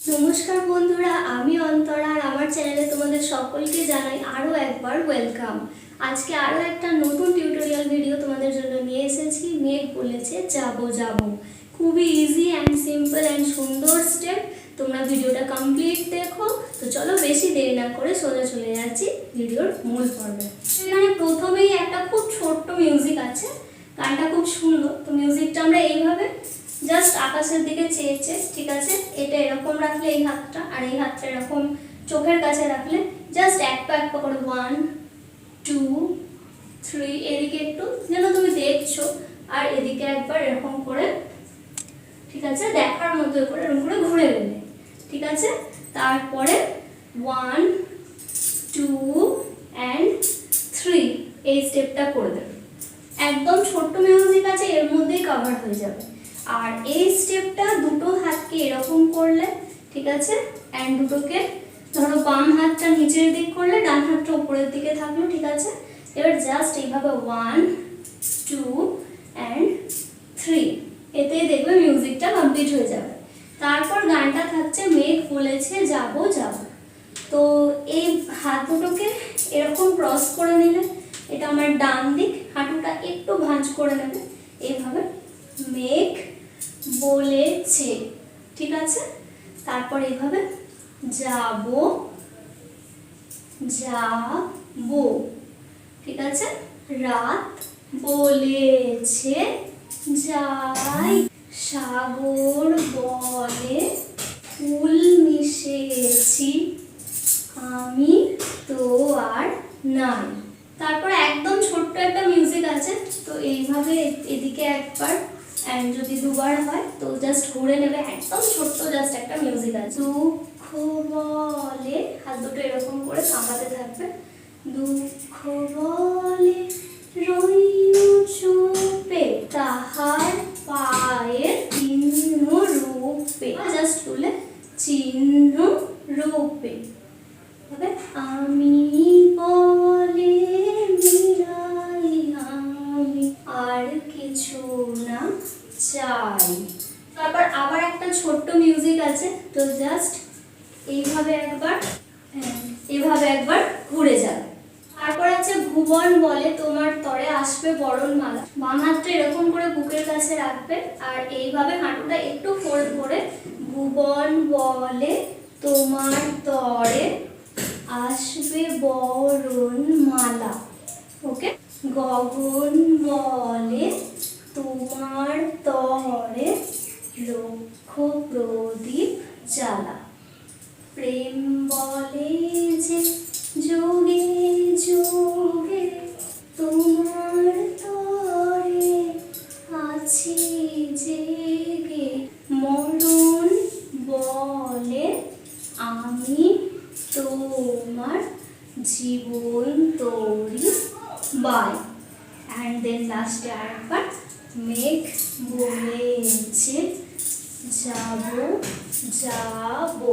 নমস্কার বন্ধুরা, আমি অন্তরা আর আমার চ্যানেলে তোমাদের সকলকে জানাই আরও একবার ওয়েলকাম। আজকে আরও একটা নতুন টিউটোরিয়াল ভিডিও তোমাদের জন্য নিয়ে এসেছি। মেঘ বলেছে যাবো যাবো। খুবই ইজি অ্যান্ড সিম্পল অ্যান্ড সুন্দর স্টেপ। তোমরা ভিডিওটা কমপ্লিট দেখো। তো চলো বেশি দেরি না করে সোজা চলে যাচ্ছি ভিডিওর মূল পর্বে। এখানে প্রথমেই একটা খুব ছোট্ট মিউজিক আছে, গানটা খুব সুন্দর। তো মিউজিকটা আমরা এইভাবে জাস্ট আকাশের দিকে চেয়ে, ঠিক আছে? এটা এরকম রাখলে এই হাতটা, আর এই হাতটা এরকম চোখের কাছে রাখলে জাস্ট এক পা করে 1 2 3 এদিকে একটু যেন তুমি দেখছো, আর এদিকে একবার এরকম করে, ঠিক আছে? দেখার মতো করে এরকম করে ঘুরে নেবে, ঠিক আছে? তারপরে 1 2 and 3 এই স্টেপটা করে দেবে। একদম ছোট্ট মিউজিক আছে, এর মধ্যেই কভার হয়ে যাবে। আর এই স্টেপটা দুটো হাতকে এরকম করলে, ঠিক আছে? অ্যান্ড দুটোকে ধরো বাম হাতটা নিচের দিক করলে, ডান হাতটা উপরের দিকে থাকলো, ঠিক আছে? এবার জাস্ট এইভাবে 1 2 and 3 এতেই দেখবে মিউজিকটা কমপ্লিট হয়ে যাবে। তারপর গানটা থাকছে মেঘ বলেছে যাবো যাবো। তো এই হাত দুটোকে এরকম ক্রস করে নিলে, এটা আমার ডান দিক, হাঁটুটা একটু ভাঁজ করে নেবে এইভাবে, মেঘ বলেছে, ঠিক আছে? তারপর এইভাবে যাবো যাবো, ঠিক আছে? রাত বলেছে যাই, সাগর বলে ফুল মিশেছি, আমি তো আর নাই। তারপর একদম ছোট্ট একটা মিউজিক আছে, তো এইভাবে এদিকে একবার এন্ড যদি দুবার হয় তো জাস্ট ঘুরে নেবে। একদম ছোট্ট জাস্ট একটা মিউজিক আছে। দুঃখ বলে, হাত দুটো এরকম করে কাঁপাতে থাকবে। দুঃখ বলে রইল চুপে, তাহার পায়ের চিহ্ন রূপে, জাস্ট তুলে চিহ্ন রূপে। আমি বলে মিলাই আমি আর কিছু না চাই। তারপর আবার একটা ছোট্ট মিউজিক আছে, তো জাস্ট এইভাবে একবার ঘুরে যাবে। তারপর আছে ভুবন বলে তোমার তরে আসবে বরণ মালা। বাম হাতটা এরকম করে বুকের কাছে রাখবে, আর এইভাবে হাঁটুটা একটু ফোল্ড করে, ভুবন বলে তোমার তরে আসবে বরণ মালা। ওকে? গগন বলে তোমার তরে লক্ষ প্রদীপ জ্বালা। প্রেম বলে যে যোগে যোগে তোমার তরে আছি জেগে। মরণ বলে আমি তোমার জীবন তরি বাই। অ্যান্ড দেন লাস্টে আরেকবার মেঘ বলেছে যাবো যাবো।